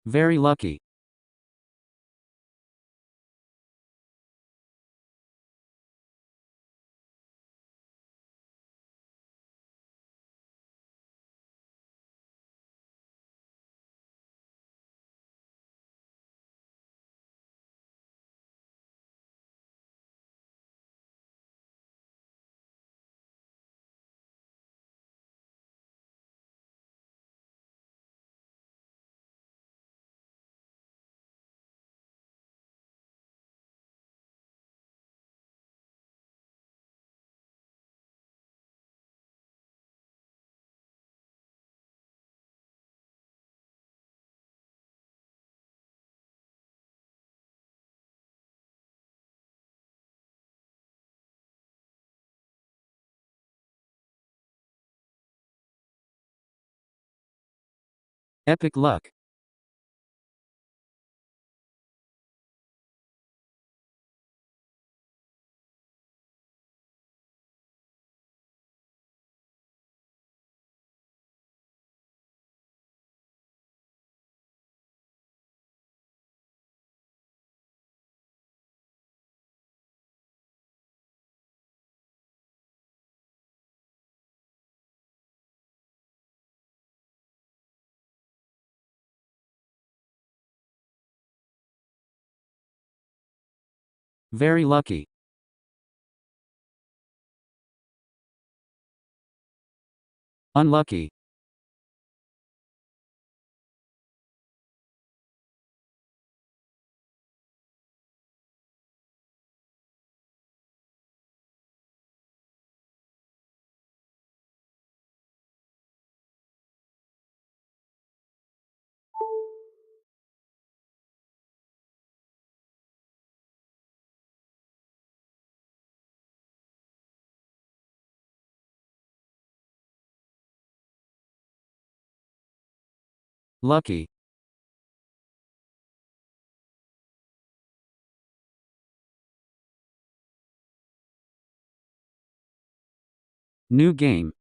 Very lucky. Epic luck. Very lucky. Unlucky. Lucky. New game.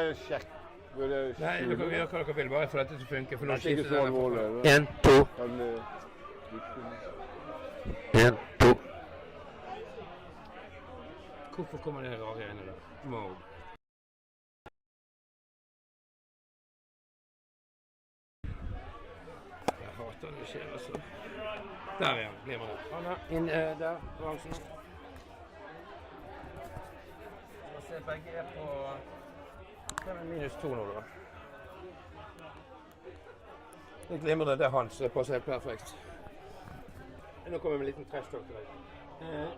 Sjekk. Nei, dere kan gjøre hva dere vil, bare for dette til å funke. For nå Det er ikke skifter så denne alvorlig. for- 1, 2. Kan, 1, 2. Hvorfor kommer det rare greiene der? Wow. Jeg hater når det skjer, altså. Der er han, blir med det. Han er inn der, balansen. Skal se, begge er på... Det er -2 nå, da. Det glimrende, det er han, så det passer helt perfekt. Nå kommer jeg med en liten trash talk til deg.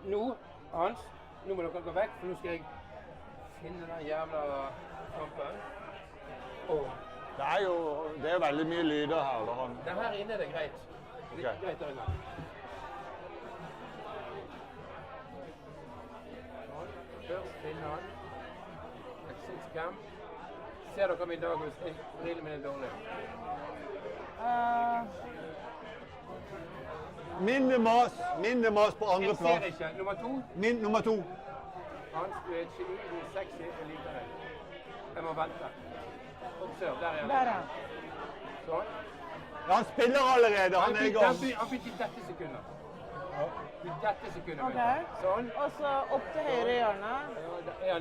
Nå, Hans, nå må dere gå vekk, for nå skal jeg finne den jævla kampen. det er veldig mye lyder her. Da. Den her inne er det greit. Det er greit der inne. Først finne han. Exit cam. Ser dere Mindaugas? Brillene mine er dårlige. Mindre mas på andre Jeg plass. ser ikke. Nummer 2. Nummer 2. Hans, du er et geni, du er sexy, jeg liker deg. Jeg må vente. Observ, der er han. Der er han. Sånn. Ja, han spiller allerede. Han er i gang. Han begynte i dette sekundet. I dette sekundet. Ok. Sånn. Og så opp til høyre hjørne. Er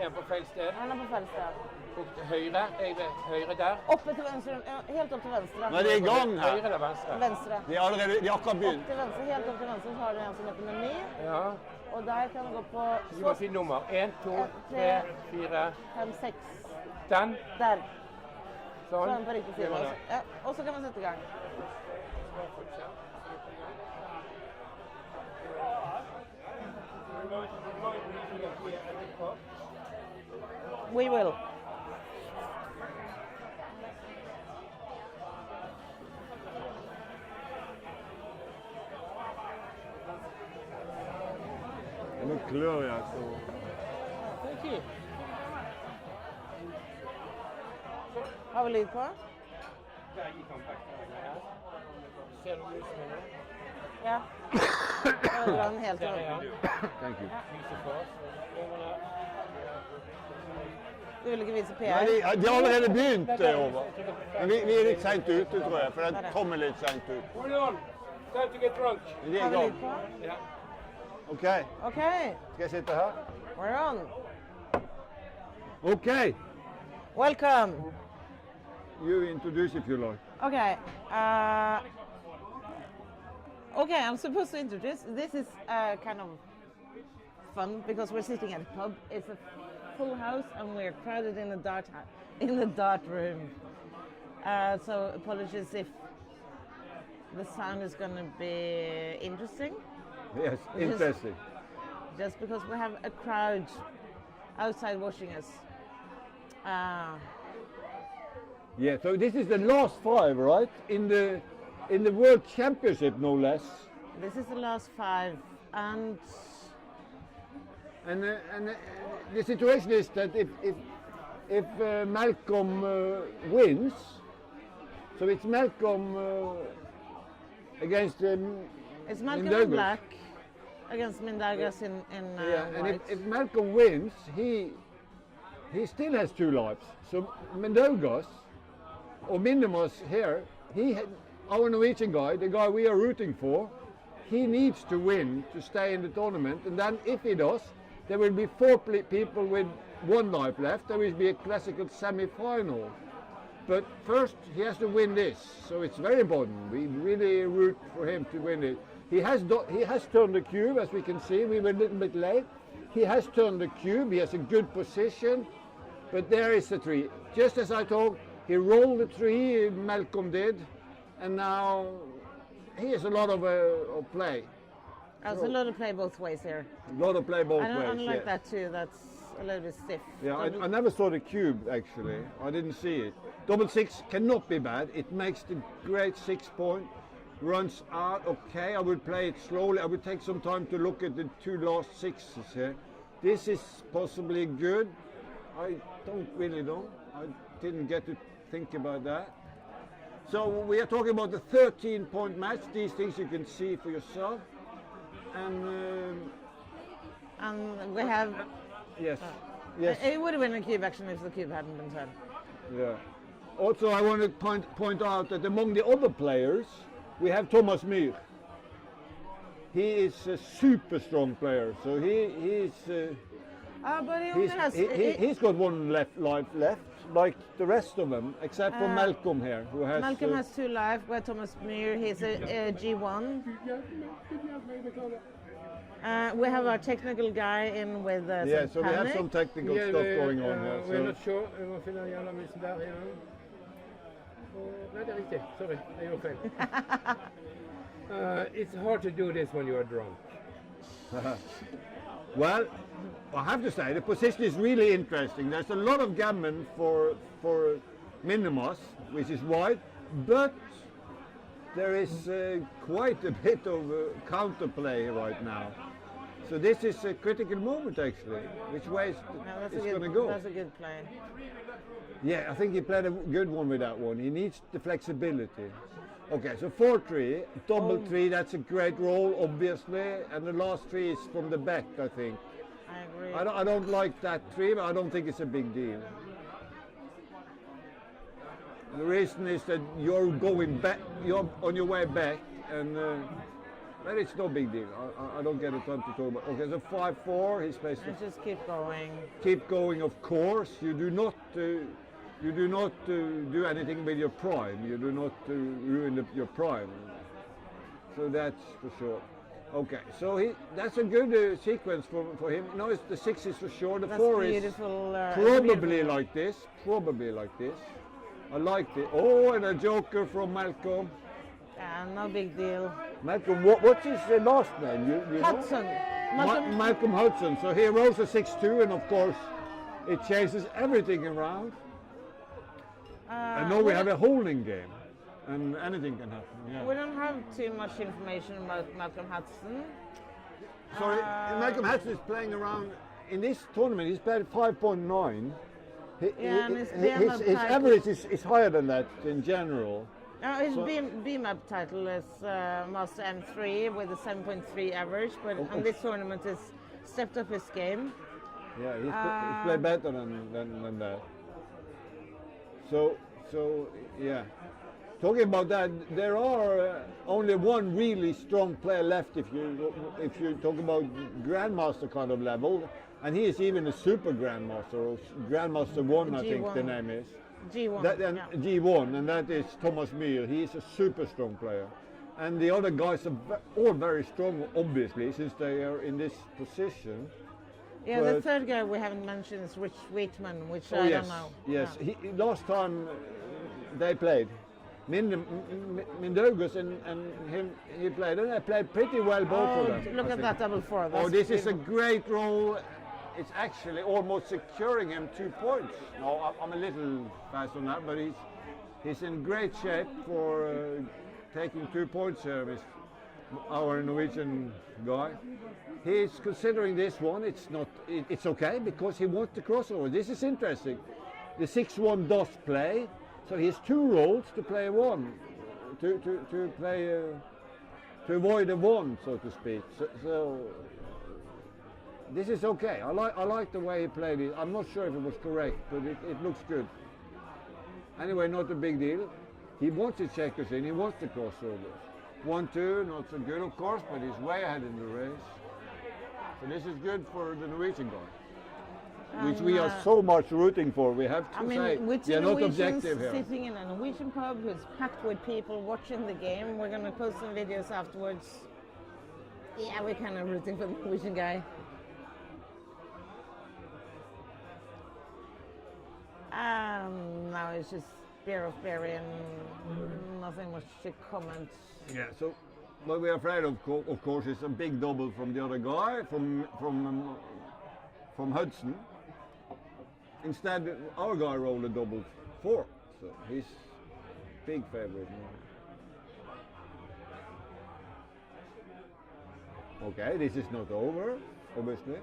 han på feil sted? Han er på feil sted. Opp til høyre. Jeg ved høyre der. Oppe til venstre. Ja, helt opp til venstre. Nå er de i gang her. Høyre eller venstre? Venstre. De har akkurat Opp begynt. til venstre, helt opp til venstre, så har du en som heter meny. Ja. Og der kan du gå på Du må si nummer. 1, 2, 3, 4. 5, 6. Den. Der. Sånn. Sånn på riktig side. Ja, og så kan man sette i gang. We will. Nå klør jeg så. Thank you. Har vi lyd på? Der gikk han vekk. Ser du lyset nå? Ja. Da drar den helt Der er over. han. Thank you. Lyset på oss. Over der. Du vil ikke vise PR? Nei, de har allerede begynt, over. Men vi er litt sent ute, tror jeg, for det kommer litt sent ut. Hold on. Time to get drunk. Men de er Har i vi gang. lyd på? Ja. OK. OK. Skal jeg sitte her? We're on. OK. Welcome. You introduce if you like. Okay. Okay, I'm supposed to introduce. This is kind of fun because we're sitting at a pub. It's a full house and we're crowded in the dart room. So apologies if the sound is going to be interesting. Yes, interesting. Just because we have a crowd outside watching us. Yeah, so this is the last 5, right? In the World Championship, no less. This is the last 5, and the situation is that if Malcolm wins, so it's Malcolm against it's Malcolm in Mindaugas. black against Mindaugas in Yeah, and white. if Malcolm wins, he still has 2 lives. So Mindaugas, or Minimus here, our Norwegian guy, the guy we are rooting for, he needs to win to stay in the tournament. And then if he does, there will be 4 people with 1 life left. There will be a classical semi-final. But first he has to win this, so it's very important. We really root for him to win it. He has turned the cube, as we can see. We were a little bit late. He has turned the cube. He has a good position, but there is the tree. Just as I talked, he rolled the tree. Malcolm did, and now he has a lot of play. There's a lot of play both ways here. A lot of play both I ways. don't like yes. that too. That's a little bit stiff. Yeah, I never saw the cube actually. I didn't see it. Double 6 cannot be bad. It makes the great 6 point. Runs out, okay. I would play it slowly. I would take some time to look at the 2 last 6s here. This is possibly good. I don't really know. I didn't get to think about that. So we are talking about the 13-point match. These things you can see for yourself. And And we have yes. Yes. It would have been a cube action if the cube hadn't been turned. Yeah. Also, I want to point out that among the other players, we have Thomas Myhr. He is a super strong player, so he's But he only has. he's got one life left, like the rest of them, except for Malcolm here, who has. Malcolm has 2 life, where Thomas Myhr, he's a G1. We have our technical guy in with Yeah, some so we have panic. some technical stuff going on here. We're So. not sure. Vi må finne den jævla musen der igjen. Nei, det er riktig. Sorry, jeg gjorde feil. It's hard to do this when you are drunk. Well, I have to say the position is really interesting. There's a lot of gammon for Minimus, which is wide, but there is quite a bit of counterplay right now. So this is a critical moment actually. Which way it's going to go? That's a good play. Yeah, I think he played a good one with that one. He needs the flexibility. Okay, so 4-3, double 3, that's a great roll, obviously, and the last 3 is from the back, I think. I agree. I don't like that 3, but I don't think it's a big deal. The reason is that you're going back, you're on your way back, and but it's no big deal. I don't get a time to talk about. Okay, so 5-4, he's supposed to Let's just keep going. keep going. Of course, you do not. You do not do anything with your prime. You do not ruin your prime. So that's for sure. Okay, so that's a good sequence for him. No, it's the 6 is for sure. The That's 4 is beautiful. probably beautiful. like this. Probably like this. I like it. Oh, and a joker from Malcolm. Yeah, no big deal. Malcolm, what's his last name? You know? Hutson. Malcolm Hutson. So he rolls a 6-2, and of course, it chases everything around. And now we have a holding game, and anything can happen. Yeah. We don't have too much information about Malcolm Hutson. Sorry, Malcolm Hutson is playing around in this tournament. He's played 5.9. Yeah, and His average is higher than that in general. His BMAP title is Master M3 with a 7.3 average, but on this tournament has stepped up his game. Yeah, he's played better than that. So yeah. Talking about that, there are only one really strong player left if you talk about Grandmaster kind of level, and he is even a super Grandmaster, or Grandmaster 1, I think the name is. G1. G1, and that is Thomas Myhr. He is a super strong player. And the other guys are all very strong, obviously, since they are in this position. Yeah, the third guy we haven't mentioned is Rich Wheatman, which I don't know. Yes, Yeah. last time they played, Mindaugas and him, he played, and they played pretty well, both of them. Look I at think. that double 4. Oh, That's this is a beautiful. great roll. It's actually almost securing him 2 points. No, I'm a little fast on that, but he's in great shape for taking 2 points here. Our Norwegian guy. He's considering this one. It's okay because he wants the crossover. This is interesting. The 6-1 does play, so he has 2 rolls to play 1, to play to avoid a 1, so to speak. So this is okay. I like the way he played it. I'm not sure if it was correct, but it looks good. Anyway, not a big deal. He wants his checkers in. He wants the crossovers. 1-2, not so good, of course, but he's way ahead in the race. So this is good for the Norwegian guy, which we are so much rooting for. We have to say with we are not Norwegians objective here. sitting in a Norwegian pub who's packed with people watching the game. We're going to post some videos afterwards. Yeah, we're kind of rooting for the Norwegian guy. Now it's just beer of berry and nothing much to comment. Yeah, so what we are afraid of course, is a big double from the other guy, from Hudson. Instead, our guy rolled a double 4, so he's big favorite now. Okay, this is not over, obviously.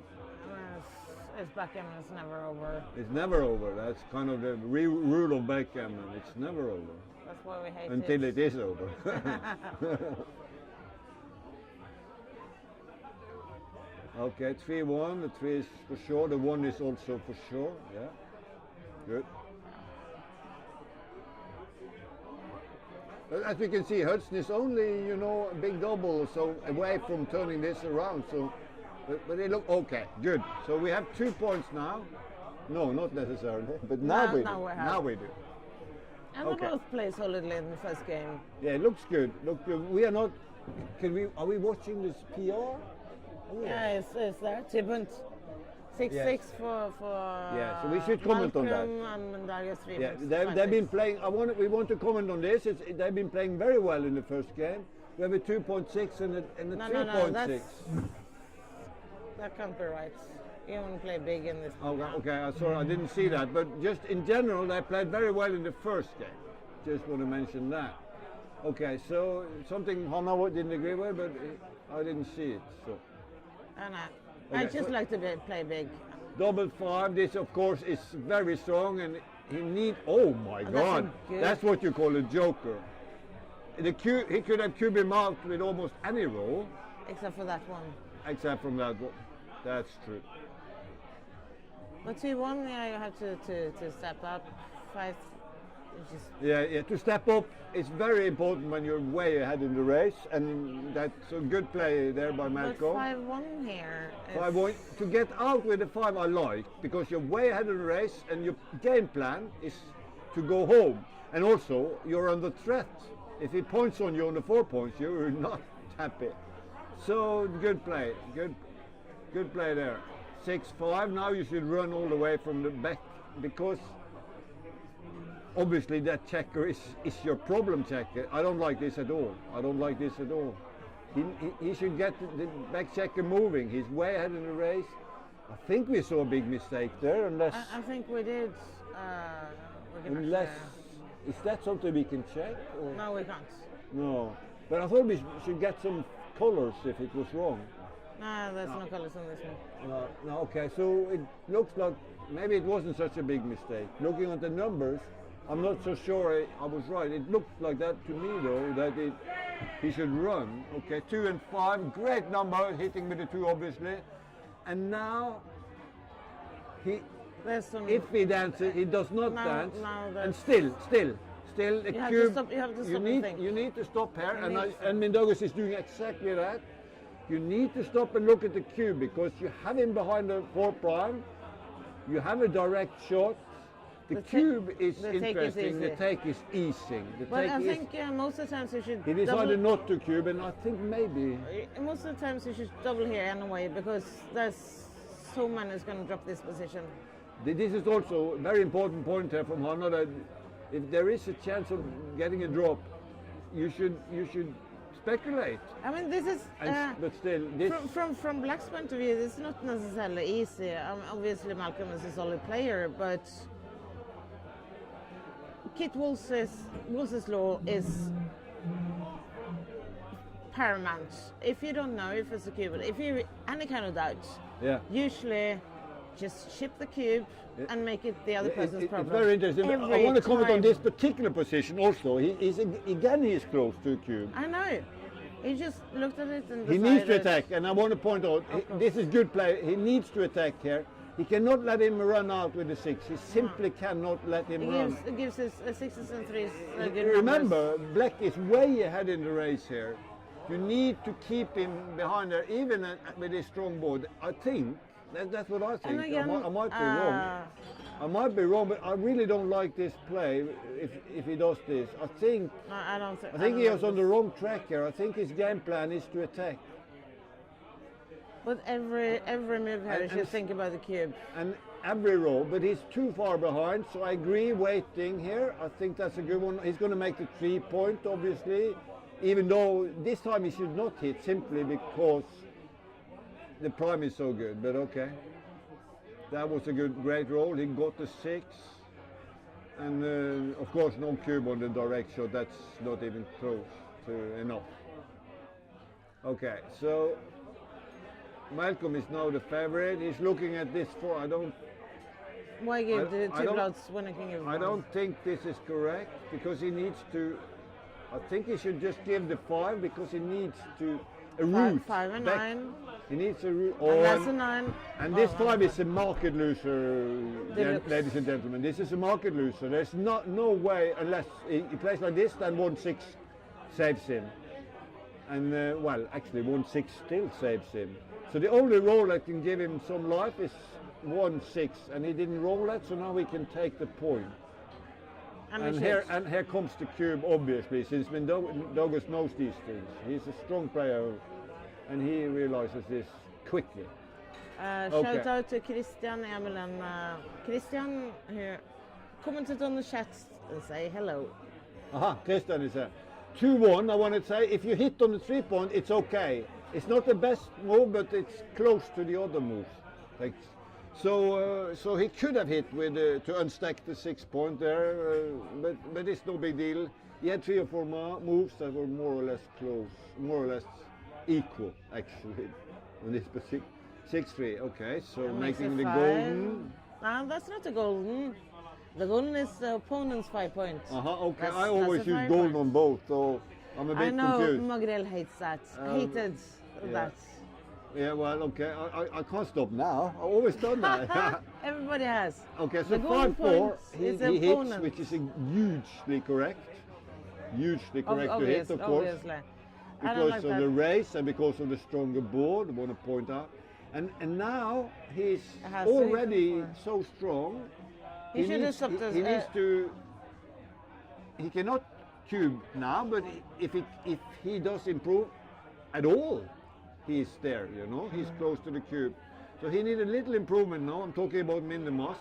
It's backgammon, it's never over. It's never over. That's kind of the rule of backgammon. It's never over. That's why we hate until it. it is over. Okay, 3-1. The 3 is for sure. The 1 is also for sure. Yeah. Good. As we can see, Hutson is only, a big double, so away from turning this around. So, but they look okay. Good. So we have 2 points now. No, not necessarily, but now we do. Now we do. And they both play solidly in the first game. Yeah, it looks good. Look good. We are not. Are we watching this PR? Oh, yeah, it's there. 2 points. 6-6 Yes. for Yeah, so we should comment on that. Malcolm and Mindaugas 3 Yeah, points. they've been playing. We want to comment on this. They've been playing very well in the first game. We have a 2.6 and a 3.6. That can't be right. You want to play big in this. Okay. Sorry, I didn't see that. But just in general, they played very well in the first game. Just want to mention that. Okay, so something Hanna didn't agree with, but I didn't see it. So. And Okay, I just like to play big. Double 5. This, of course, is very strong, and he need. Oh my God! That's what you call a joker. He could have cubed him out with almost any roll, Except for that one. except from that one. That's true. But 2-1, yeah, you have to step up. 5 inches. Yeah. To step up is very important when you're way ahead in the race, and that's a good play there by But Malcolm. 5-1 here. 5-1. To get out with the 5, I like, because you're way ahead of the race, and your game plan is to go home, and also you're under threat. If he points on you on the 4 points, you're not happy. So good play, good play there. 6-5. Now you should run all the way from the back, because obviously that checker is your problem checker. I don't like this at all. He should get the back checker moving. He's way ahead in the race. I think we saw a big mistake there, unless. I think we did. Unless, is that something we can check? Or? No, we can't. No, but I thought we should get some colors if it was wrong. No, there's no colors on this one. No, okay, so it looks like maybe it wasn't such a big mistake. Looking at the numbers, I'm not so sure I was right. It looked like that to me though, that he should run. Okay, 2 and 5, great number, hitting with the 2 obviously. And now, if he dances, he does not dance. And still, the cube, you need to stop here, and Mindaugas is doing exactly that. You need to stop and look at the cube, because you have him behind the 4 prime, you have a direct shot. The cube is interesting, the take is easing. But I think most of the times you should He decided not to cube, and I think maybe. Most of the times you should double here anyway, because there's so many who's going to drop this position. This is also a very important point here from Hanna, that if there is a chance of getting a drop, you should speculate. I mean, this is. But still, this. From Black's point of view, this is not necessarily easy. Obviously, Malcolm is a solid player, but Kit Wolf's law is paramount. If you don't know if it's a cube, if you any kind of doubt, usually just ship the cube and make it the other person's problem. It's very interesting. I want to comment on this particular position also. He is close to a cube. I know. He just looked at it and decided. He needs to attack, and I want to point out, this is good play. He needs to attack here. He cannot let him run out with the 6. He simply cannot let him run. It gives his 6s and 3s good Remember, numbers. Black is way ahead in the race here. You need to keep him behind there, even with his strong board. I think, that's what I think. Again, I might be wrong. I might be wrong, but I really don't like this play if he does this. I think he was on the wrong track here. I think his game plan is to attack. But every move here, you should think about the cube. And every row, but he's too far behind, so I agree waiting here. I think that's a good one. He's going to make the 3 point, obviously, even though this time he should not hit, simply because the prime is so good, but okay. That was a great roll. He got the 6. And of course, no cube on the direct shot. That's not even close to enough. Okay, so Malcolm is now the favorite. He's looking at this 4. Why give the 2 bloods when I can give 1? I don't think this is correct, because he needs to. I think he should just give the 5, because he needs to a root. 5 and back. 9. He needs a root. And that's a 9. And this Oh, 5 is a market loser, Deluxe. ladies and gentlemen. This is a market loser. There's no way, unless he plays like this, then 1-6 saves him. And well, actually 1-6 still saves him. So the only roll that can give him some life is 1-6, and he didn't roll that, so now we can take the point. And here comes the cube, obviously, since Mindaugas knows these things. He's a strong player, and he realizes this quickly. Shout out to Christian, Emil, and Christian here. Commented on the chat and say hello. Aha, Christian is there. 2-1, I want to say, if you hit on the 3-point, it's okay. It's not the best move, but it's close to the other moves. Thanks. So he could have hit with to unstack the 6-point there, but it's no big deal. He had 3 or 4 moves that were more or less close, more or less equal actually. On this 6-3. Okay, so making the golden. No, that's not the golden. The golden is the opponent's 5 points. Okay, I always use golden on both, so I'm a bit confused. I know Magrel hates that. Hated that. Yeah, well, okay, I can't stop now. I always done that. Everybody has. Okay, so The golden 5-4, he is hits, opponent. which is hugely correct. Hugely correct to hit, of course. Obviously. Because of the race and because of the stronger board, I want to point out. And now he's already so strong. He should have stopped us. He needs to. He cannot cube now, but if he does improve at all, he's there. You know, he's close to the cube. So he needs a little improvement now. I'm talking about Mindaugas.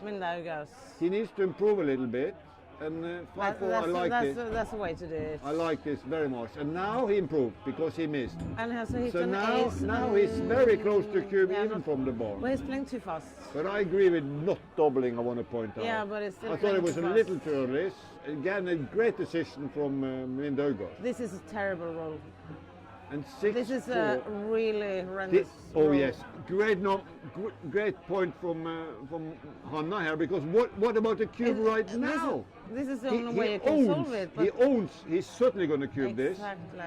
Mindaugas. He needs to improve a little bit. And 5-4, I like this. That's the way to do it. I like this very much. And now he improved because he missed. And has hit So an now, ace. now he's very close to cube, Yeah, even from the bar. Well, he's playing too fast. But I agree with not doubling, I want to point out. Yeah, but it's still I thought it playing was too a fast. little too early. Again, a great decision from Mindaugas. This is a terrible roll. And 6-4. This is a really horrendous Oh roll. yes, great point from Hanna here, because what about the cube right now? This is the only way you can solve it. But He's certainly going to cube this. exactly.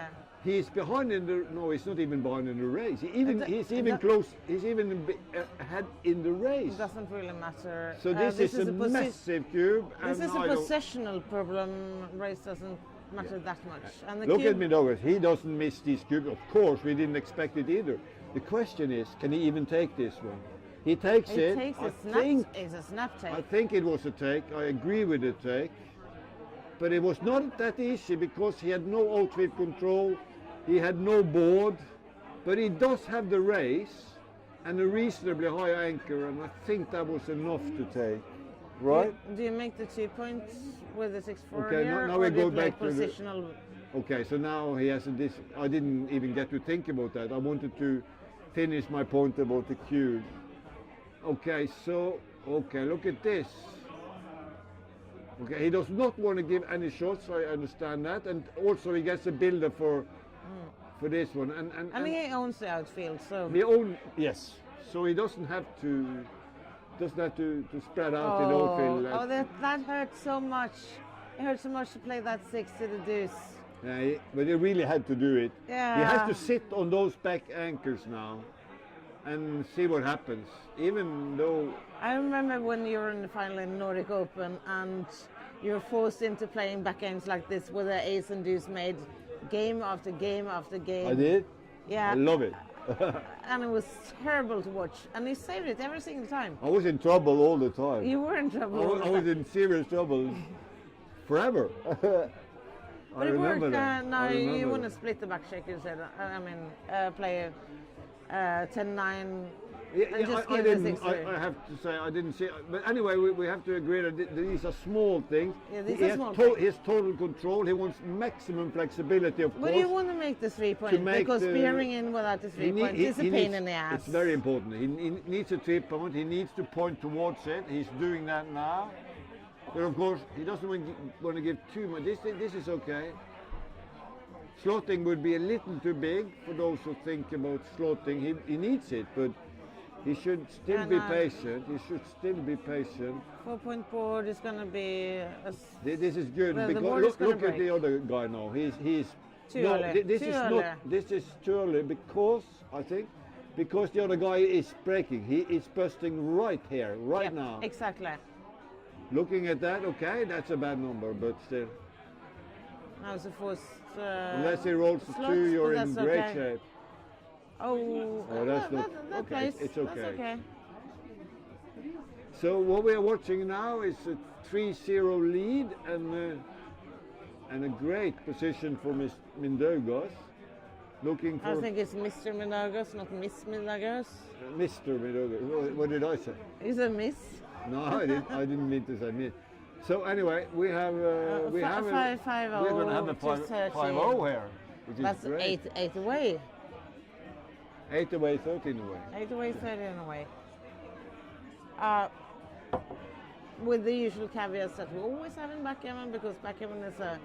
He's behind in the, no, he's not even behind in the race. He's even close, he's even ahead in the race. It doesn't really matter. So this is a massive cube. This and is a I don't- possessional problem. Race doesn't matter that much. And the Look cube, at Mindaugas, he doesn't miss these cubes. Of course, we didn't expect it either. The question is, can he even take this one? He takes it. It takes a snap. It's a snap take. I think it was a take. I agree with the take. But it was not that easy because he had no outfit control. He had no board. But he does have the race and a reasonably high anchor, and I think that was enough to take. Right? Do you make the 2 points with the 6-4 Okay, here, now or we do you go play back to the- positional? Okay, so now he has this. I didn't even get to think about that. I wanted to finish my point about the cube. Okay, so, look at this. Okay, he does not want to give any shots, I understand that. And also he gets a builder for this one. And he owns the outfield, so. Yes. So he doesn't have to spread out in the outfield. Oh, that hurt so much. It hurt so much to play that 6 to the deuce. Yeah, but he really had to do it. Yeah. He has to sit on those back anchors now and see what happens. Even though I remember when you were in the final in Nordic Open and you were forced into playing back games like this with the ace and deuce made game after game after game. I did, Yeah. I love it. And it was terrible to watch. And he saved it every single time. I was in trouble all the time. You were in trouble. I was in serious trouble forever. But I it remember worked. that. No, I you remember want to that. split the back check instead. Play 10-9. Yeah, and just I give the didn't. 6-3. I have to say I didn't see. But anyway, we have to agree that these are small things. Yeah, these he are has small things. He has total control. He wants maximum flexibility, of But course. you want to make the 3 point make because the- peering in without the 3 point is a pain in the ass. It's very important. He needs a 3 point. He needs to point towards it. He's doing that now. But of course, he doesn't want to give too much. This is okay. Slotting would be a little too big for those who think about slotting. He needs it, but he should still Yeah, be no. patient. He should still be patient. 4 point board is going to be. This is good The because board is gonna look at the break. other guy now. He's Too No, early. this Too is early. not. This is too early because I think because the other guy is breaking. He is busting right here, right Yep, now. Exactly. Looking at that, okay, that's a bad number, but still. Now it's a forced. Unless he rolls the slot, two, you're but in that's great okay. shape. Oh, that's not that okay. plays. It's That's okay. okay. So what we are watching now is a 3-0 lead and a great position for Mindaugas. Looking for I think it's Mr. Mindaugas, not Miss Mindaugas. Mr. Mindaugas. What did I say? Is a miss? No, I didn't mean to say miss. So anyway, we have we're going to have a 5-0 here, which is That's great. eight away. 8 away, 13 away. 8 away, 13 away. With the usual caveats that we always have in backgammon, because backgammon is a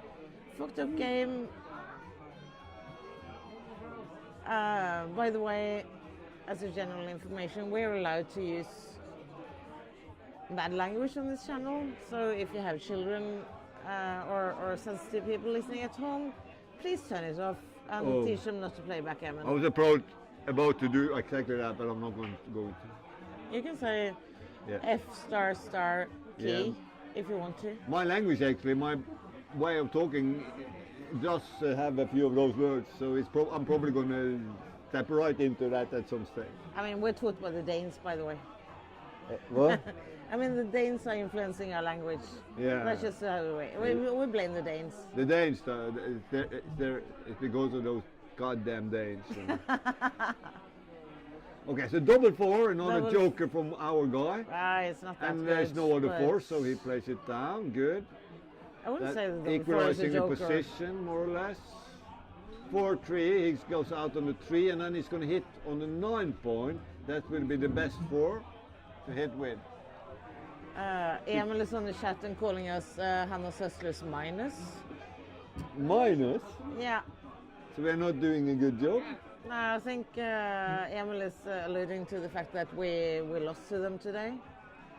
fucked up game. By the way, as a general information, we're allowed to use bad language on this channel. So if you have children or sensitive people listening at home, please turn it off and teach them not to play backgammon. I was about to do exactly that, but I'm not going to go into. You can say Yeah. F * key Yeah. if you want to. My language, actually, my way of talking does have a few of those words, so I'm probably going to step right into that at some stage. I mean, we're taught by the Danes, by the way. What? I mean, the Danes are influencing our language. Yeah. That's just the way. We blame the Danes. The Danes, it's because of those goddamn Danes. So. Okay, so double 4, another Double- joker from our guy. It's not that And good. there's no other but 4, so he plays it down. Good. I wouldn't say that the 4 is a Equalizing the joker. position, more or less. 4-3, he goes out on the 3, and then he's going to hit on the 9 point. That will be the best 4 to hit with. Emil is on the chat and calling us Hanna Sösslers minus. Minus, Yeah. so we're not doing a good job. No, I think Emil is alluding to the fact that we lost to them today.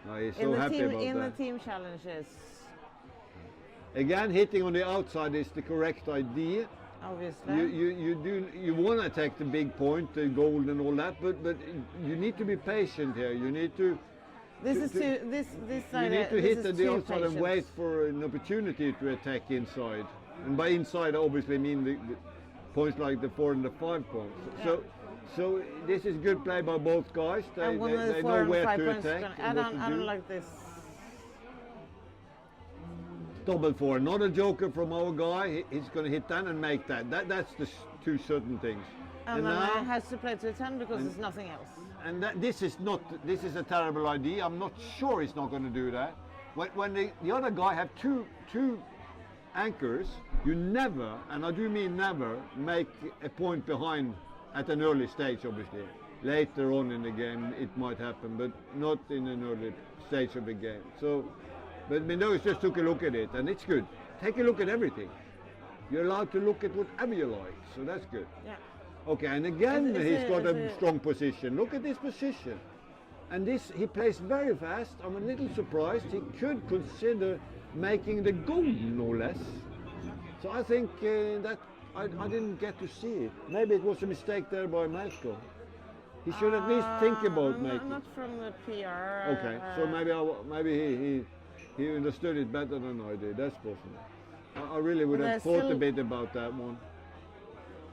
No, he's In so the happy team about in that. the team challenges, Again, hitting on the outside is the correct idea. obviously. You want to attack the big point, the goal and all that, but you need to be patient here. You need to This to- is to- too. This you side. need to this hit is at the too outside and patient. wait for an opportunity to attack inside. And by inside, I obviously mean the points like the 4 and the 5 points. So this is good play by both guys. And one of the They 4 know and where 5 to points. attack. I and what to don't do. like this. Double 4, not a joker from our guy. He's going to hit that and make that. That's the two certain things. And then I has to play to a 10 because there's nothing else. And this is a terrible idea. I'm not sure he's not going to do that. When the other guy have two anchors, you never, and I do mean never, make a point behind at an early stage, obviously. Later on in the game it might happen, but not in an early stage of the game. So, but Mindaugas just took a look at it, and it's good. Take a look at everything. You're allowed to look at whatever you like, so that's good. Yeah. Okay, and again Is he's got a it- strong position. Look at this position. And this, he plays very fast. I'm a little surprised. He could consider making the goal, no less. So I think that I didn't get to see it. Maybe it was a mistake there by Malcolm. He should at least think about making Not it. from the PR. Okay, so maybe he understood it better than I did. That's possible. I really would But have there's thought a still- bit about that one.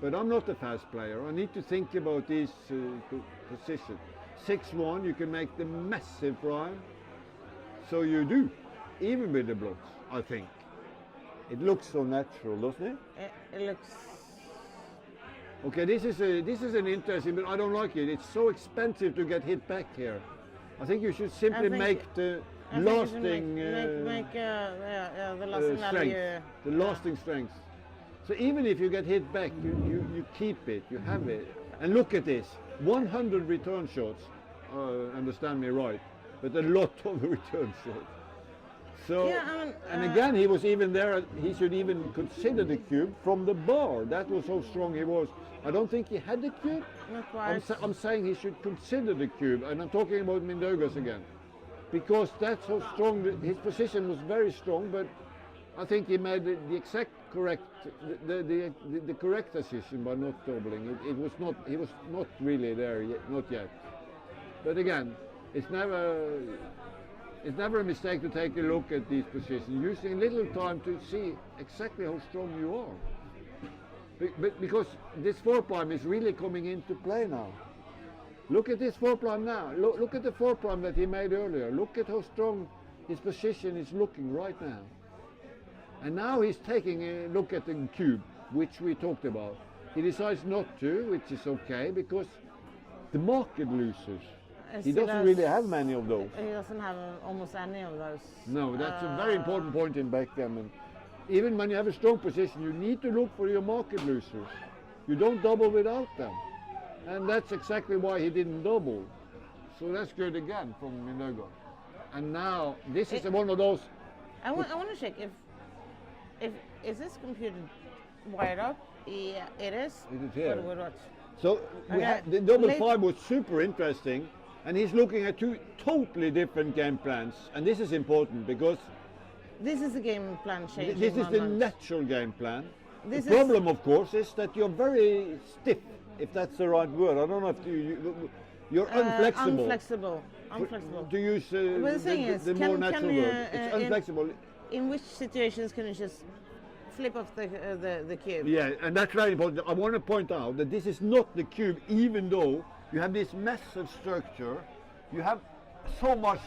But I'm not a fast player. I need to think about these positions. 6-1, you can make the massive prime. So you do, even with the blocks, I think. It looks so natural, doesn't it? It looks. Okay, this is an interesting, but I don't like it. It's so expensive to get hit back here. I think you should simply think- make the I think you should lasting make the lasting value. strength, the lasting strength. So even if you get hit back, you keep it, you have it. And look at this, 100 return shots, understand me right, but a lot of return shots. So, Yeah, I mean, and again, he was even there, he should even consider the cube from the bar. That was how strong he was. I don't think he had the cube. Not quite. I'm saying he should consider the cube, and I'm talking about Mindaugas again. Because that's how strong, his position was very strong, but I think he made the exact correct, the correct decision by not doubling. It was not. He was not really there yet, not yet. But again, it's never a mistake to take a look at these positions, using a little time to see exactly how strong you are. But because this foreprime is really coming into play now. Look at this foreprime now. Look at the foreprime that he made earlier. Look at how strong his position is looking right now. And now he's taking a look at the cube, which we talked about. He decides not to, which is okay, because the market loses. He doesn't really have many of those. He doesn't have almost any of those. No, that's a very important point in backgammon. Even when you have a strong position, you need to look for your market losers. You don't double without them. And that's exactly why he didn't double. So that's good again from Mindaugas. And now, this is one of those... I want to check if is this computer wired up? Yeah, it is. It is here. What? So Okay. the double five was super interesting, and he's looking at two totally different game plans. And this is important because This is a game plan change. this is the natural game plan. This The problem, of course, is that you're very stiff, if that's the right word. I don't know if you're unflexible. Unflexible. To use But the thing is, the more natural you, word. It's unflexible. In which situations can you just flip off the cube? Yeah, and that's very important. I want to point out that this is not the cube, even though you have this massive structure. You have so much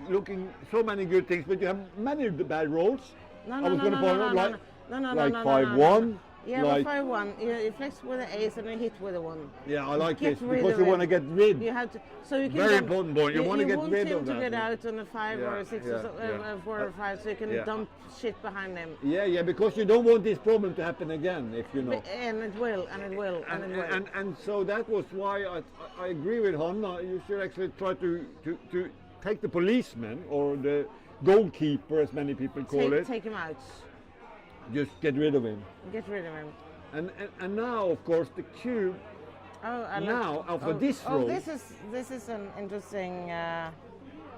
looking, so many good things, but you have many bad rolls. No, I was going to point out like 5-1. Yeah, like, 5-1. You flex with an ace and you hit with a 1. Yeah, I like Get this rid because of you it. want to get rid. You have to. So you can. Very dump, important point. You want to get rid him of to that. get out on a 5 or a 6 or so, 4 or 5, so you can Yeah. dump shit behind him. Yeah, because you don't want this problem to happen again, if you know. And it will, and it will, and it will. And so that was why I agree with Hanna. You should actually try to take the policeman or the goalkeeper, as many people call it. Take him out. Just get rid of him. Get rid of him. And now, of course, the cube. Oh, I now like, after this roll. this is an interesting.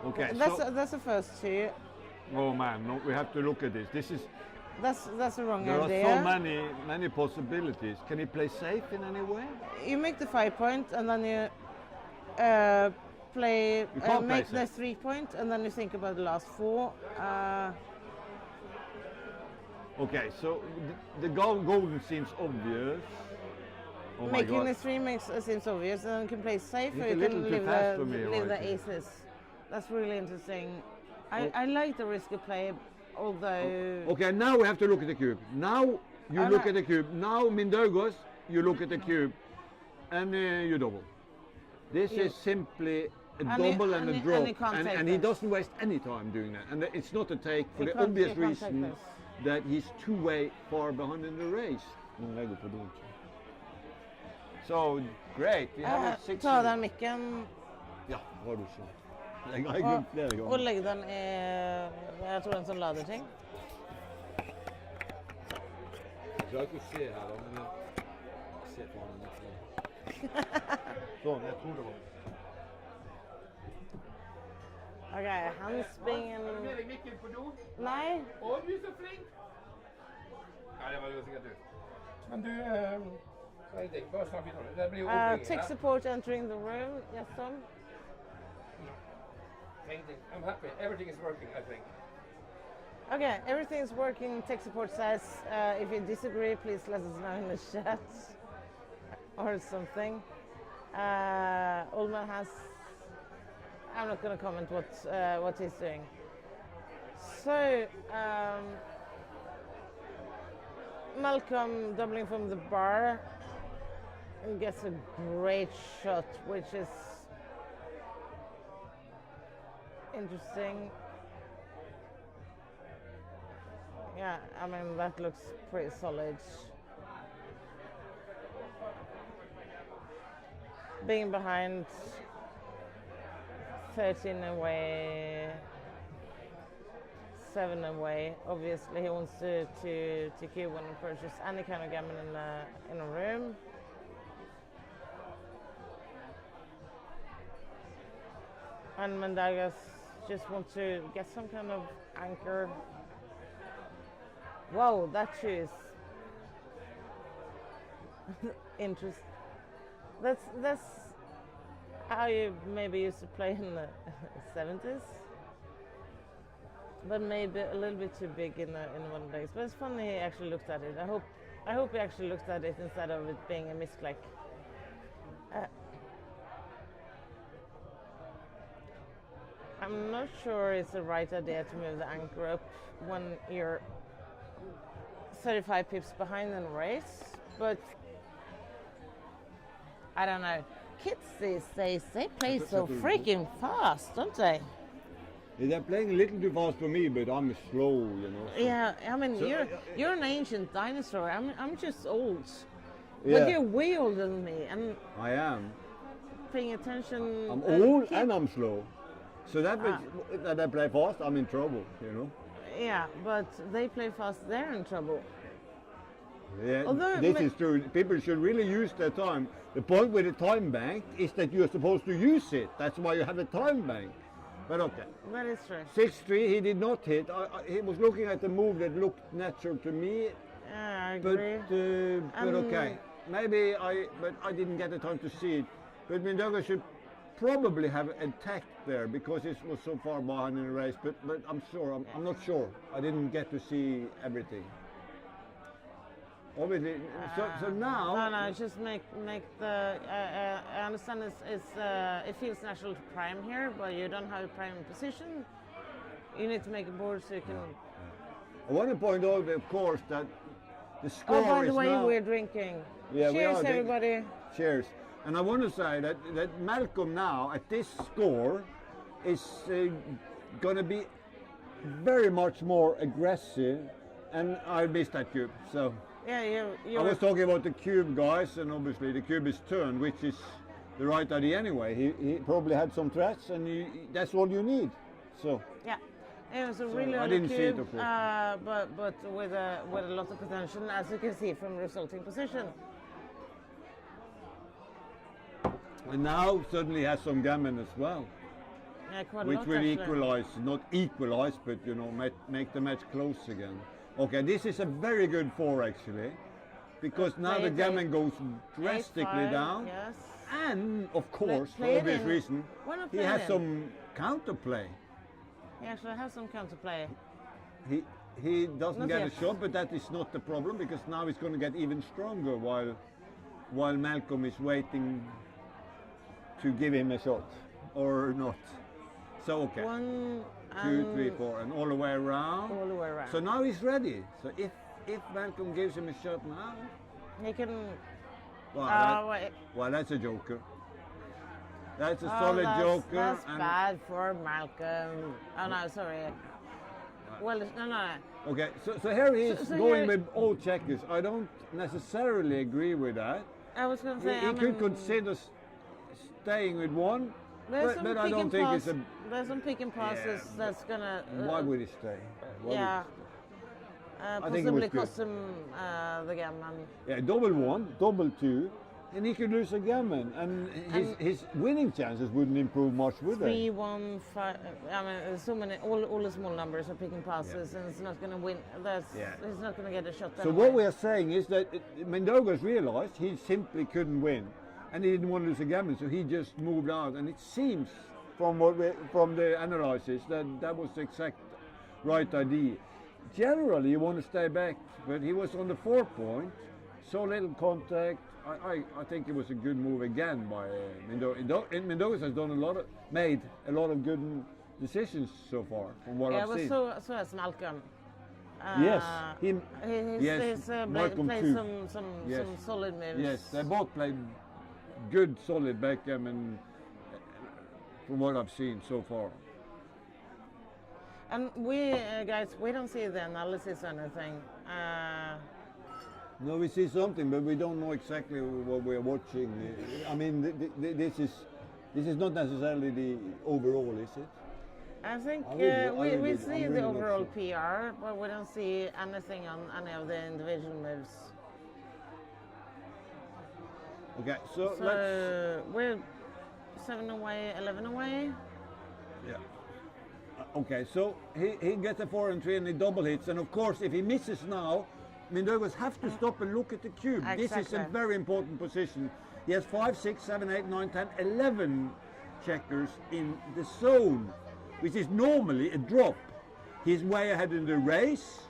Okay. That's the first two. Oh man, no, we have to look at this. This is. That's the wrong There idea. are so many possibilities. Can he play safe in any way? You make the 5 point, and then you play can't make play the safe. 3 point, and then you think about the last 4. Okay, so the golden seems obvious. Oh my Making God. the 3 seems obvious, and then you can play safe, It's or a you little can too leave fast for me leave right the here. aces. That's really interesting. I like the risky play, although. Okay, now we have to look at the cube. Now you Oh, look no. at the cube. Now Mindaugas, you look at the cube, and you double. This You- is simply a And he- double and and a he- drop, and he can't take and he this. doesn't waste any time doing that. And it's not a take for He the can't- obvious he can't take reason this. that he's too way far behind in the race. So great. We have a 6. Ta den mikken Ja, har du så. Jeg har og, glemt flere og ganger. legg den i jeg tror en sånn laderting. Jeg klarer ikke å se her, da, men jeg ser på han litt. Sånn, jeg tror det var. Ok, handspringen. Med deg mikken på do. Nei, Å, du er så flink! Ja, det var jo sikkert du. Men du, så er det bare snakk videre. Det blir jo oppbygging tech her. support entering the room. Yes, Tom. Ingenting. I'm happy. Everything is working, I think. Okay, everything's working. Tech support says if you disagree, please let us know in the chat or something. Ulman has. I'm not going to comment what he's doing. So Malcolm doubling from the bar gets a great shot, which is interesting. Yeah, I mean, that looks pretty solid. Being behind 13 away, 7 away. Obviously, he wants to queue when he purchases any kind of gammon in a room. And Mindaugas just want to get some kind of anchor Whoa, that shoe is interesting. That's how you maybe used to play in the 70s, but maybe a little bit too big in the modern days. But it's funny he actually looked at it. I hope he actually looked at it instead of it being a misclick. I'm not sure it's the right idea to move the anchor up when you're 35 pips behind in the race, but I don't know. Kids these days, they play so freaking fast, don't they? Yeah, they're playing a little too fast for me, but I'm slow, you know. So. Yeah, I mean, you're an ancient dinosaur. I'm just old. Yeah. But you're way older than me, and I am. paying attention. I'm old and I'm slow. So that means that I play fast, I'm in trouble, you know. Yeah, but they play fast, they're in trouble. Yeah, Although this is true. People should really use their time. The point with the time bank is that you're supposed to use it. That's why you have a time bank. But okay. That is true. 6-3, he did not hit. He was looking at the move that looked natural to me. Yeah, I But, agree. but okay. Maybe but I didn't get the time to see it. But Mindaugas should probably have attacked there because it was so far behind in the race. But I'm not sure. I didn't get to see everything. Obviously, so now. No, just make the. I understand it feels natural to prime here, but you don't have a prime position. You need to make a board so you can. I want to point out, of course, that the score is Oh, by the way, now. we're drinking. Yeah, we Cheers, are everybody. Cheers. And I want to say that Malcolm now, at this score, is going to be very much more aggressive, and I missed that cube. So. Yeah, I was talking about the cube, guys, and obviously the cube is turned, which is the right idea anyway. He probably had some threats, and that's all you need. So. Yeah. It was a really I early didn't see cube, it, of course. but with a lot of potential, as you can see from the resulting position. And now suddenly has some gammon as well, Yeah, quite a which lot, will actually. equalize, not equalize, but you know, make the match close again. Okay, this is a very good 4 actually, because now the gammon goes drastically 8-5, down, yes. and of course, for play it obvious in. reason, Why not he play it has in? some counterplay. He actually has some counterplay. He doesn't Not get yet. a shot, but that is not the problem because now he's going to get even stronger while Malcolm is waiting to give him a shot or not. So okay. 1 2, and 3, 4, and all the way around. all the way around. So now he's ready. So if Malcolm gives him a shot now, He can. well, well that's a joker. That's a solid joker. That's and bad for Malcolm. Oh no, sorry. Well, no. okay, so here he is So going here- with all checkers. I don't necessarily agree with that. I was going to say. He I could mean, consider staying with one, there's some but I pick don't and think pass, it's a. There's some pick and passes that's gonna. Why would he stay? Why would Yeah. I think it was Possibly good. cost him the gammon. Yeah, double 1, double 2, and he could lose a gammon, and his winning chances wouldn't improve much, would they? 3, 1, 5. I mean, there's so many. All the small numbers are picking passes, and it's not going to win. He's not going to get a shot. So what we are saying is that Mindaugas realized he simply couldn't win, and he didn't want to lose a gammon, so he just moved out. And it seems from from the analysis that was the exact right idea. Generally, you want to stay back, but he was on the 4 point, so little contact. I think it was a good move again by Mindaugas. Mindaugas has made a lot of good decisions so far, from what I've seen. so has Malcolm. Yes, He's Malcolm played too. some Yes. solid moves. Yes, they both played good, solid backgammon from what I've seen so far. And we guys, we don't see the analysis or anything. No, we see something, but we don't know exactly what we're watching. I mean, this is not necessarily the overall, is it? I think I'm we really see not the overall sure. PR, but we don't see anything on any of the individual moves. Okay, so let's. So we're 7 away, 11 away. Yeah. Okay, so he gets a 4 and 3 and he double hits, and of course if he misses now, Mindaugas have to stop and look at the cube. This is a Exactly. very important position. He has 5, 6, 7, 8, 9, 10, 11 checkers in the zone, which is normally a drop. He's way ahead in the race,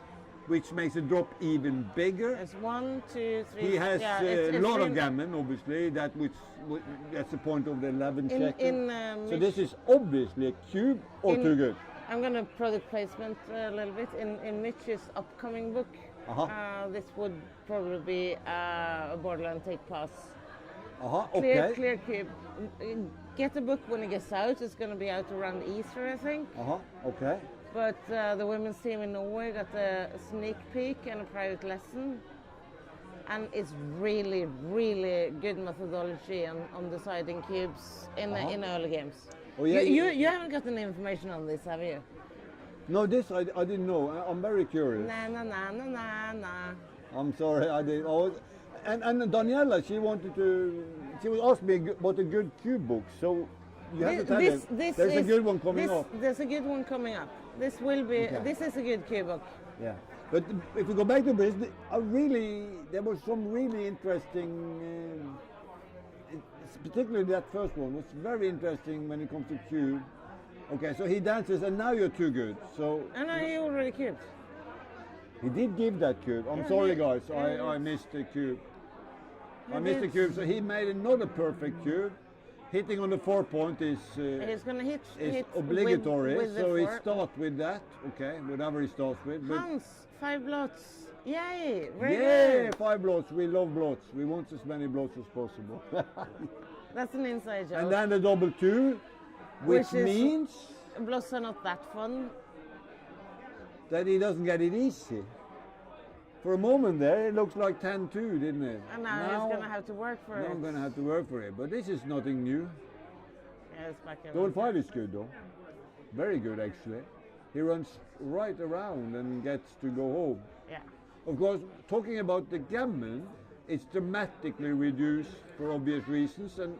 which makes the drop even bigger. It's 1, 2, 3. He has yeah, a lot really- of gammon, obviously. That's the point of the 11 In- checker. in, So this is obviously a cube or in- too good. I'm going to product placement a little bit. In Mitch's upcoming book, Uh-huh. this would probably be a borderline take pass. Okay. Clear cube. Get the book when it gets out. It's going to be out around Easter, I think. Okay. But the women's team in Norway got a sneak peek and a private lesson. And it's really, really good methodology on deciding cubes in early games. Oh, yeah, You haven't gotten information on this, have you? No, this I didn't know. I'm very curious. Na na na na na na. I'm sorry, I didn't. Oh, and Daniela, she was asking me about a good cube book. So you have to tell her there's a good one coming up. There's a good one coming up. This will be. Okay. This is a good cube book. Yeah. But if we go back to this, there was some really interesting, particularly that first one was very interesting when it comes to cube. Okay, so he dances and now you're too good. So And he already cubed. he did give that cube. I'm Yeah, sorry he- guys, yeah, I missed the cube. He I missed the did. cube, so he made another perfect cube. Hitting on the 4 point is He's gonna hit obligatory, with the so he four. starts with that, okay, whatever he starts with. But Hans, 5 blots. Yay! Very yeah, good. 5 blots, we love blots. We want as many blots as possible. That's an inside joke. And then the double 2, which Which is- means Blots are not that fun. that he doesn't get it easy. For a moment there, it looks like 10-2, didn't it? And now he's gonna have to work for now it. I'm going to have to work for it. But this is nothing new. Yeah, it's back in. Double 5 is good though. Very good actually. He runs right around and gets to go home. Yeah. Of course, talking about the gammon, it's dramatically reduced for obvious reasons. And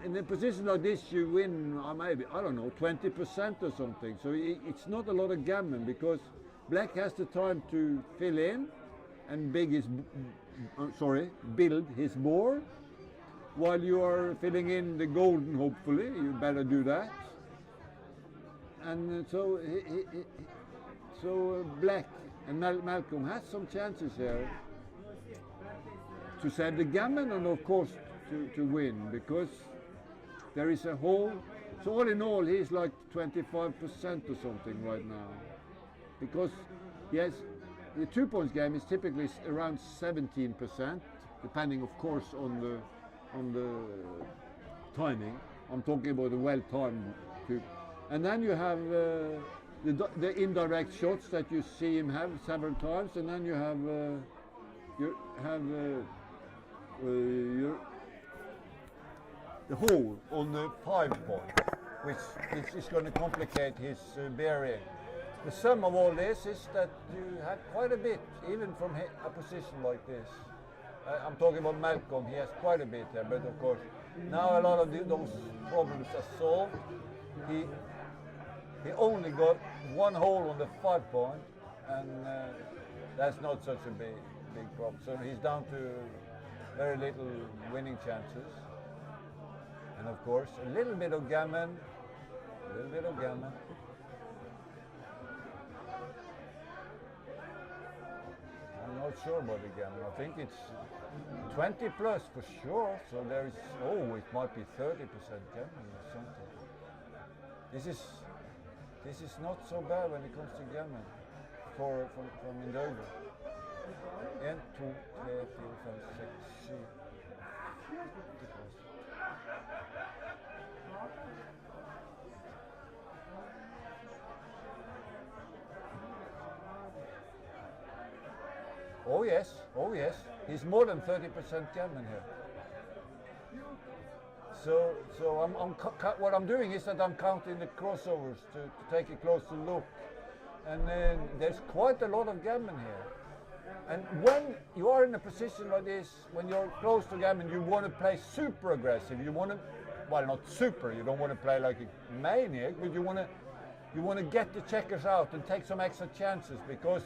in a position like this, you win maybe, I don't know, 20% or something. So it's not a lot of gammon because black has the time to fill in and build his board while you are filling in the golden, hopefully. You better do that. And so black and Malcolm has some chances here to save the gammon and of course to win because there is a hole. So all in all, he's like 25% or something right now. Because yes, the 2 points game is typically around 17%, depending of course on the timing. I'm talking about a well-timed cube. And then you have the indirect shots that you see him have several times, and then you have the hole on the 5 point, which is going to complicate his bearing. The sum of all this is that you have quite a bit, even from a position like this. I'm talking about Malcolm, he has quite a bit there, but of course, now a lot of those problems are solved. He only got 1 hole on the 5 point, and that's not such a big problem. So he's down to very little winning chances. And of course, a little bit of gammon, I'm not sure about the gammon. I think it's 20 plus for sure. So there is, it might be 30% gammon or something. This is not so bad when it comes to gammon for Mindaugas. 1, 2, 3, 4, 5, 6, 7. Oh yes, he's more than 30% gammon here. So what I'm doing is that I'm counting the crossovers to take a closer look, and then there's quite a lot of gammon here. And when you are in a position like this, when you're close to gammon, you want to play super aggressive. You want to, well, not super. You don't want to play like a maniac, but you want to you want to get the checkers out and take some extra chances, because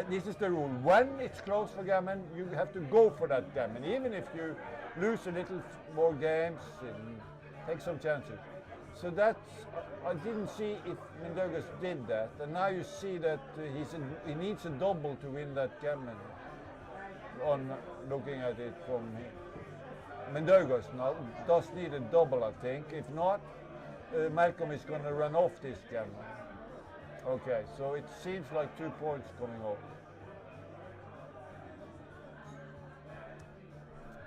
this is the rule. When it's close for gammon, you have to go for that gammon, even if you lose a little more games and take some chances. So I didn't see if Mindaugas did that, and now you see that he needs a double to win that gammon. On looking at it from Mindaugas now does need a double, I think. If not, Malcolm is going to run off this gammon. Okay, so it seems like 2 points coming off.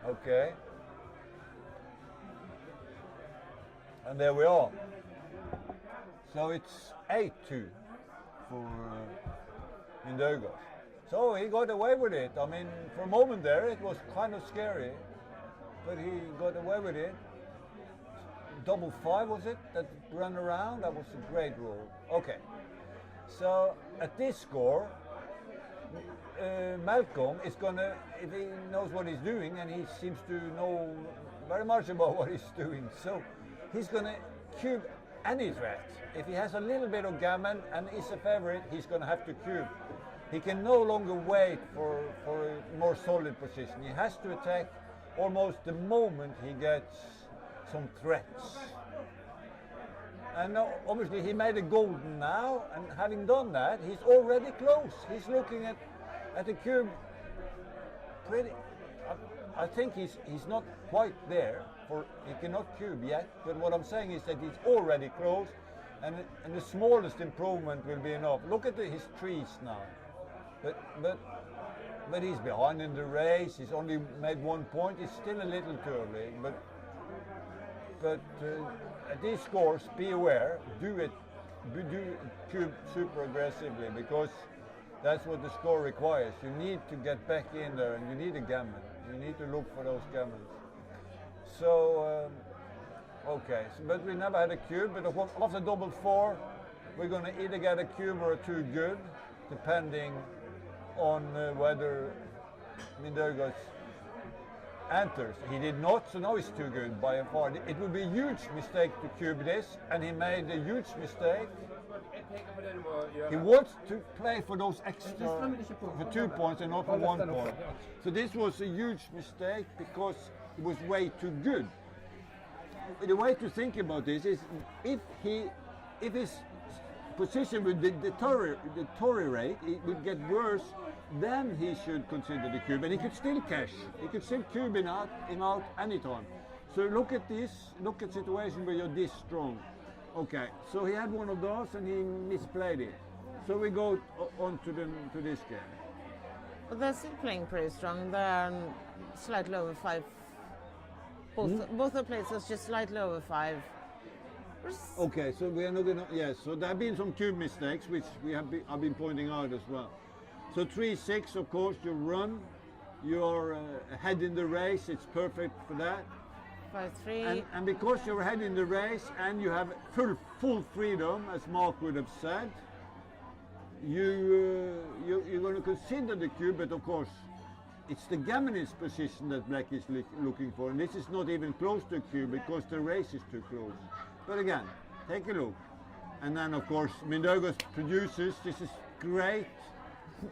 Okay. And there we are. So it's 8-2 for Mindaugas. So he got away with it. I mean, for a moment there, it was kind of scary, but he got away with it. Double 5 was it that ran around? That was a great roll. Okay. So at this score, Malcolm is gonna, if he knows what he's doing, and he seems to know very much about what he's doing, so he's gonna cube any threat. If he has a little bit of gammon and is a favorite, he's gonna have to cube. He can no longer wait for a more solid position. He has to attack almost the moment he gets some threats. And obviously he made a golden now, and having done that, he's already close. He's looking at the cube pretty. I think he's not quite there, for he cannot cube yet, but what I'm saying is that he's already close, and the smallest improvement will be enough. Look at his trees now. But he's behind in the race. He's only made 1 point. It's still a little too early. But at these scores, be aware. Do cube super aggressively, because that's what the score requires. You need to get back in there, and you need a gammon. You need to look for those gammons. So okay. But we never had a cube. But after double 4, we're going to either get a cube or a 2 good, depending on whether Mindaugas enters. He did not, so now he's too good by far. It would be a huge mistake to cube this, and he made a huge mistake. He wants to play for those extra, for 2 points and not for 1 point. So this was a huge mistake because it was way too good. The way to think about this is if his position would deteriorate, it would get worse, then he should consider the cube, and he could still cash. He could still cube him out anytime. So look at this, look at situation where you're this strong. Okay, so he had one of those and he misplayed it. So we go on to this game. But they're still playing pretty strong. They're slightly over 5. Both the places just slightly over 5. Okay, so we are not going to, yes, so there have been some cube mistakes, which I've been pointing out as well. So 3-6, of course, you run, you're ahead in the race, it's perfect for that. 5-3. And because you're ahead in the race and you have full freedom, as Mark would have said, you're going to consider the cube, but of course, it's the gammonist position that Black is looking for, and this is not even close to a cube because the race is too close. But again, take a look. And then, of course, Mindaugas produces. This is great.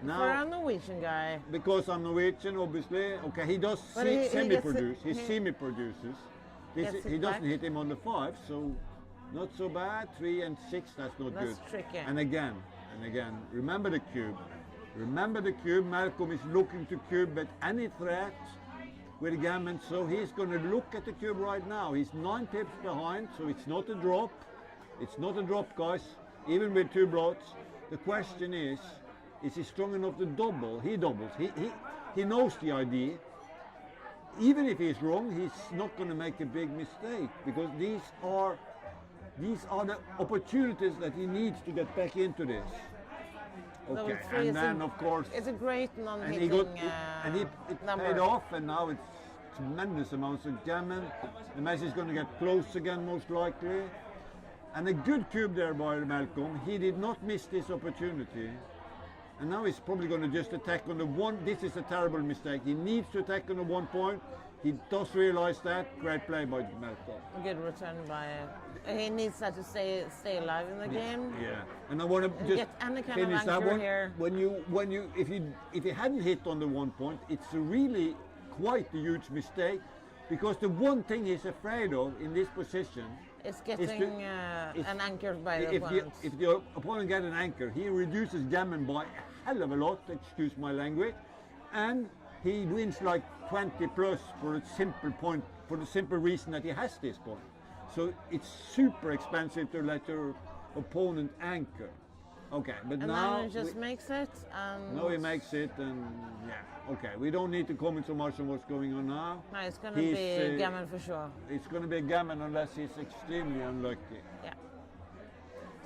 Now, for a Norwegian guy. Because I'm Norwegian, obviously. Okay, he does semi-produce. He semi-produces. He doesn't hit him on the 5, so not so bad. 3 and 6, that's not good. That's tricky. And again, remember the cube. Remember the cube. Malcolm is looking to cube at any threat with gammon, so he's going to look at the cube right now. He's 9 pips behind, so it's not a drop. It's not a drop, guys, even with 2 blots. The question is he strong enough to double? He doubles. He knows the idea. Even if he's wrong, he's not going to make a big mistake, because these are the opportunities that he needs to get back into this. Okay, and then of course it's a great non-hitting and it paid off, and now it's tremendous amounts of gammon. The match is going to get close again, most likely. And a good cube there by Malcolm. He did not miss this opportunity. And now he's probably going to just attack on the 1. This is a terrible mistake. He needs to attack on the 1 point. He does realize that. Great play by Malcolm. Good return by. He needs that to stay alive in the game. Yeah, and I want to just Get any kind of finish that anchor one. here. If he hadn't hit on the 1 point, it's really quite a huge mistake, because the one thing he's afraid of in this position It's getting an anchor by the opponent. if the opponent gets an anchor, he reduces gammon by a hell of a lot. Excuse my language, and he wins like 20 plus for a simple point, for the simple reason that he has this point. So it's super expensive to let your opponent anchor. Okay, but And now then he just makes it. And now he makes it, and yeah, okay. We don't need to comment so much on what's going on now. No, it's going to be gammon for sure. It's going to be a gammon unless he's extremely unlucky. Yeah.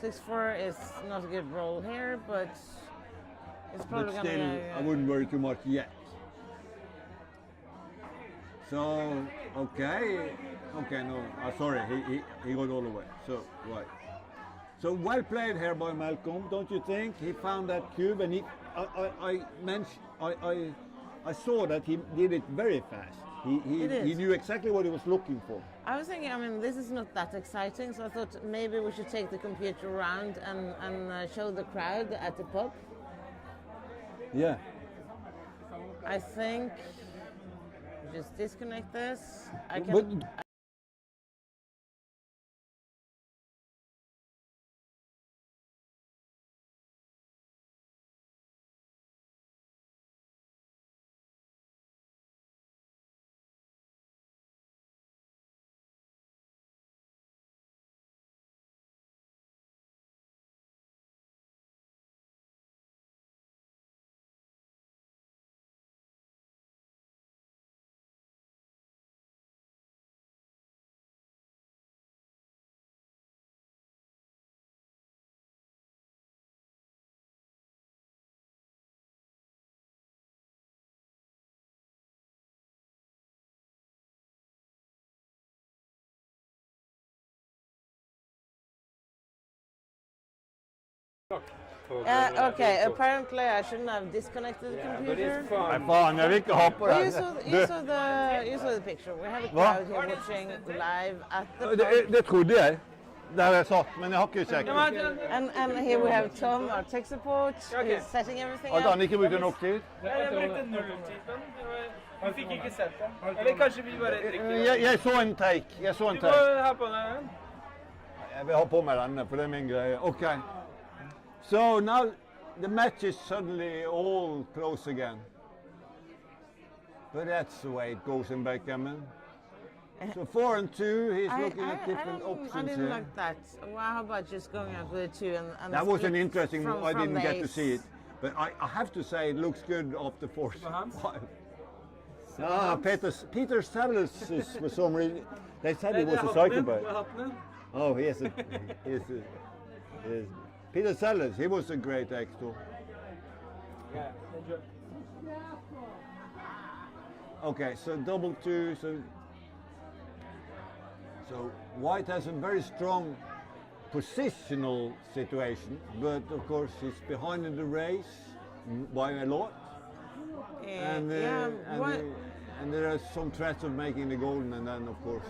6-4 is not a good roll here, but it's probably But going still, to I wouldn't worry too much yet. So, okay, no, sorry, he got all the way. So, right. So well played here by Malcolm, don't you think? He found that cube, and I saw that he did it very fast. He knew exactly what he was looking for. I was thinking, I mean, this is not that exciting, so I thought maybe we should take the computer around and show the crowd at the pub. Yeah. I think just disconnect this. I can. But Okay, apparently I shouldn't have disconnected the computer. Nei, faen, jeg vil ikke ha på Well, det. you saw the picture. We have a crowd here watching live at the pub. Det trodde jeg, der jeg satt, men jeg har ikke sjekket. And here we have Tom, our tech support, who's setting everything At up. han ikke brukte nok tid? Jeg brukte nulltypen. Vi fikk ikke sett det. Eller kanskje vi bare drikker. Jeg så en take. Du må ha på den. Jeg vil ha på meg denne, for det er min greie. Okay. So now the match is suddenly all close again. But that's the way it goes in backgammon. So 4 and 2, he's looking at different options I didn't here. like that. Well, how about just going out with a 2 and That was an split interesting from, move. I from didn't the get to ace? see it. But I have to say it looks good after 4 Hans? 5. Peter Sellers is for some reason. They said he was a psychopath. Oh, he is. Peter Sellers, he was a great actor. Okay, so double 2. So White has a very strong positional situation, but of course he's behind in the race by a lot. And there are some threats of making the golden, and then of course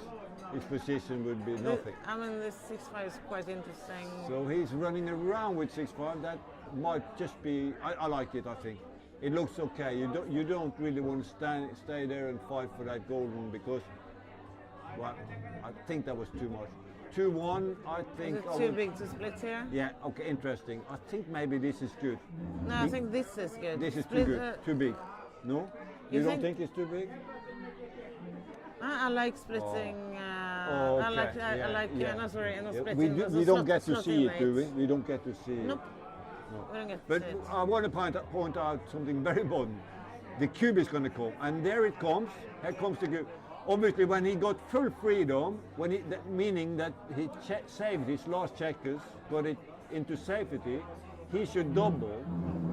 his position would be nothing. I mean, this 6-5 is quite interesting. So he's running around with 6-5. That might just be. I like it. I think it looks okay. You don't really want to stay there and fight for that golden, because, well, I think that was too much. 2-1. I think. Is it too big to split here? Yeah. Okay. Interesting. I think maybe this is good. No, I think this is good. This is Split, too good. Too big. No. You don't think it's too big? I like splitting. Okay. I like. Yeah. No, sorry, not Yeah, splitting. we don't get to see it, do we? We don't get to see it. Nope. No. We don't get to But see it. I want to point out something very important. The cube is going to come, and there it comes. Here comes the cube. Obviously, when he got full freedom, meaning that he saved his last checkers, got it into safety, he should double,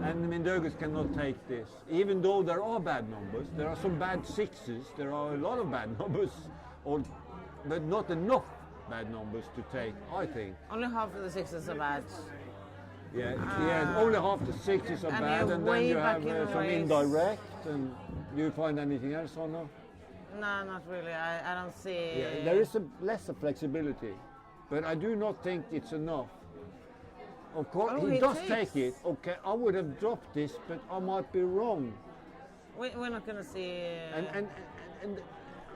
and Mindaugas cannot take this. Even though there are bad numbers, there are some bad 6s, there are a lot of bad numbers, but not enough bad numbers to take, I think. Only half of the 6s are bad. Yeah, only half the 6s are And bad, you're and then way you back have in the some race. indirect. And do you find anything else or no? No, not really. I don't see. Yeah, there is less of flexibility, but I do not think it's enough. Of course, Oh, he he does takes. take it. Okay, I would have dropped this, but I might be wrong. We're not gonna see. And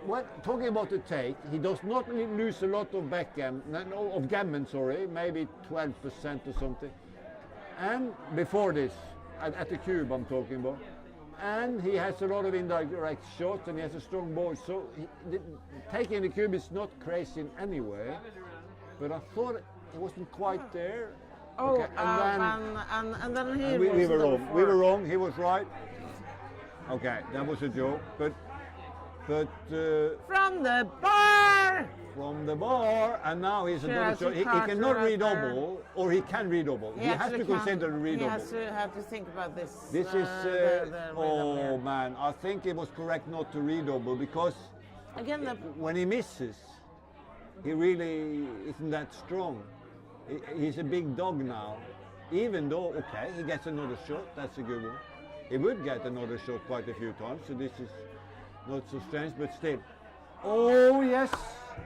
what, talking about the take, he does not lose a lot of backgammon, no, of gammon, sorry, maybe 12% or something. And before this, at the cube I'm talking about. And he has a lot of indirect shots and he has a strong ball. So taking the cube is not crazy in any way. But I thought it wasn't quite there. Oh, Okay, and then he we was were number wrong. We 4. were wrong. He was right. Okay, that was a joke. But From the bar. from the bar, and now he's a Sure, double as shot. you He can't cannot right redouble, or he can redouble. He has to actually consider can't- a redouble. He has to have to think about this. This is, the oh redouble. man, I think it was correct not to redouble because Again, the when he misses, he really isn't that strong. He's a big dog now. Even though, okay, he gets another shot, that's a good one. He would get another shot quite a few times, so this is not so strange, but still. Oh yes,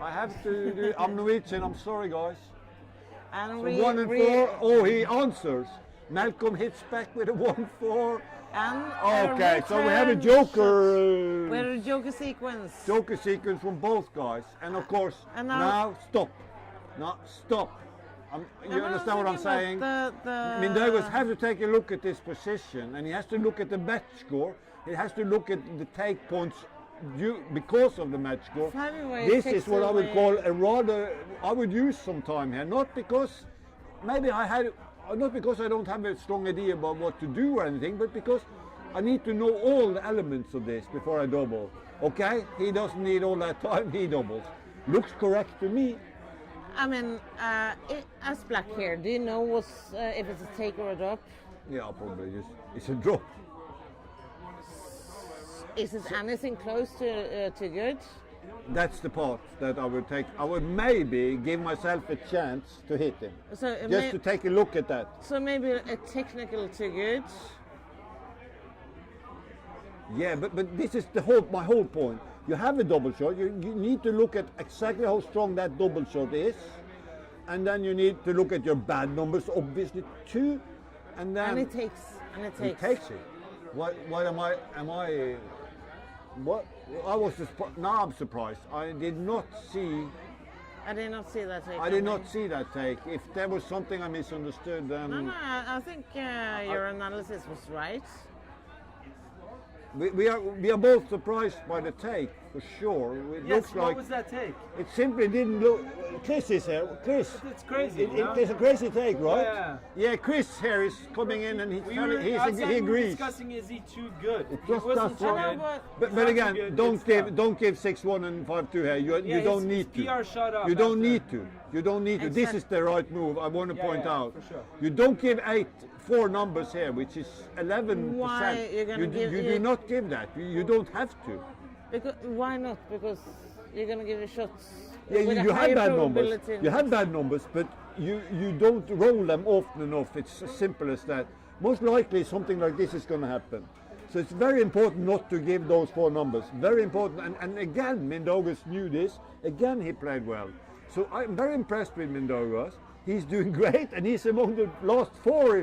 I have to do, I'm Norwegian, I'm sorry guys. and So 1 and 4, oh he answers. Malcolm hits back with a 1-4. and Okay, so we have a return joker. We have a joker sequence. Joker sequence from both guys, and of course And now stop. Now stop. You And I was understand what I'm thinking saying? about Mindaugas has to take a look at this position, and he has to look at the match score. He has to look at the take points because of the match score. Heavyweight This takes is what I would away- call a rather. I would use some time here, not because maybe not because I don't have a strong idea about what to do or anything, but because I need to know all the elements of this before I double. Okay, he doesn't need all that time. He doubles. Looks correct to me. I mean, as black here, do you know if it's a take or a drop? Yeah, probably just it's a drop. Is it anything close to good? That's the part that I would take. I would maybe give myself a chance to hit him. So it Just to take a look at that. so maybe a technical to good. Yeah, but this is my whole point. You have a double shot. You need to look at exactly how strong that double shot is, and then you need to look at your bad numbers, obviously too, and then And it takes. he takes it. What am I? What? I was now I'm surprised. I did not see. I did not see that take. I did not see that take. If there was something I misunderstood, then No, I think your analysis was right. we are both surprised by the take for sure. It Yes, looks what like was that take? it simply didn't look. Chris is here. Chris. It's crazy. It's a crazy take, right? Yeah. Yeah, Chris here is coming in and We were he outside, we were agrees. discussing is he too good? It He just wasn't does too what- good. But Not too again, good, don't good give 6-1 and 5-2 here. You Yeah, don't his need to. PR shut up You don't after. need to. You don't need to. This is the right move. I want to Yeah, point yeah, out. for sure. You don't give 4 numbers here, which is 11%. Why you're gonna give you do it- not give that. You don't have to. Because why not? Because you're gonna give it shots. Yeah, with a you have higher bad numbers. probability. You have bad numbers, but you don't roll them often enough. It's as simple as that. Most likely something like this is going to happen. So it's very important not to give those 4 numbers. Very important. And again, Mindaugas knew this. Again, he played well. So I'm very impressed with Mindaugas. He's doing great, and he's among the last 4.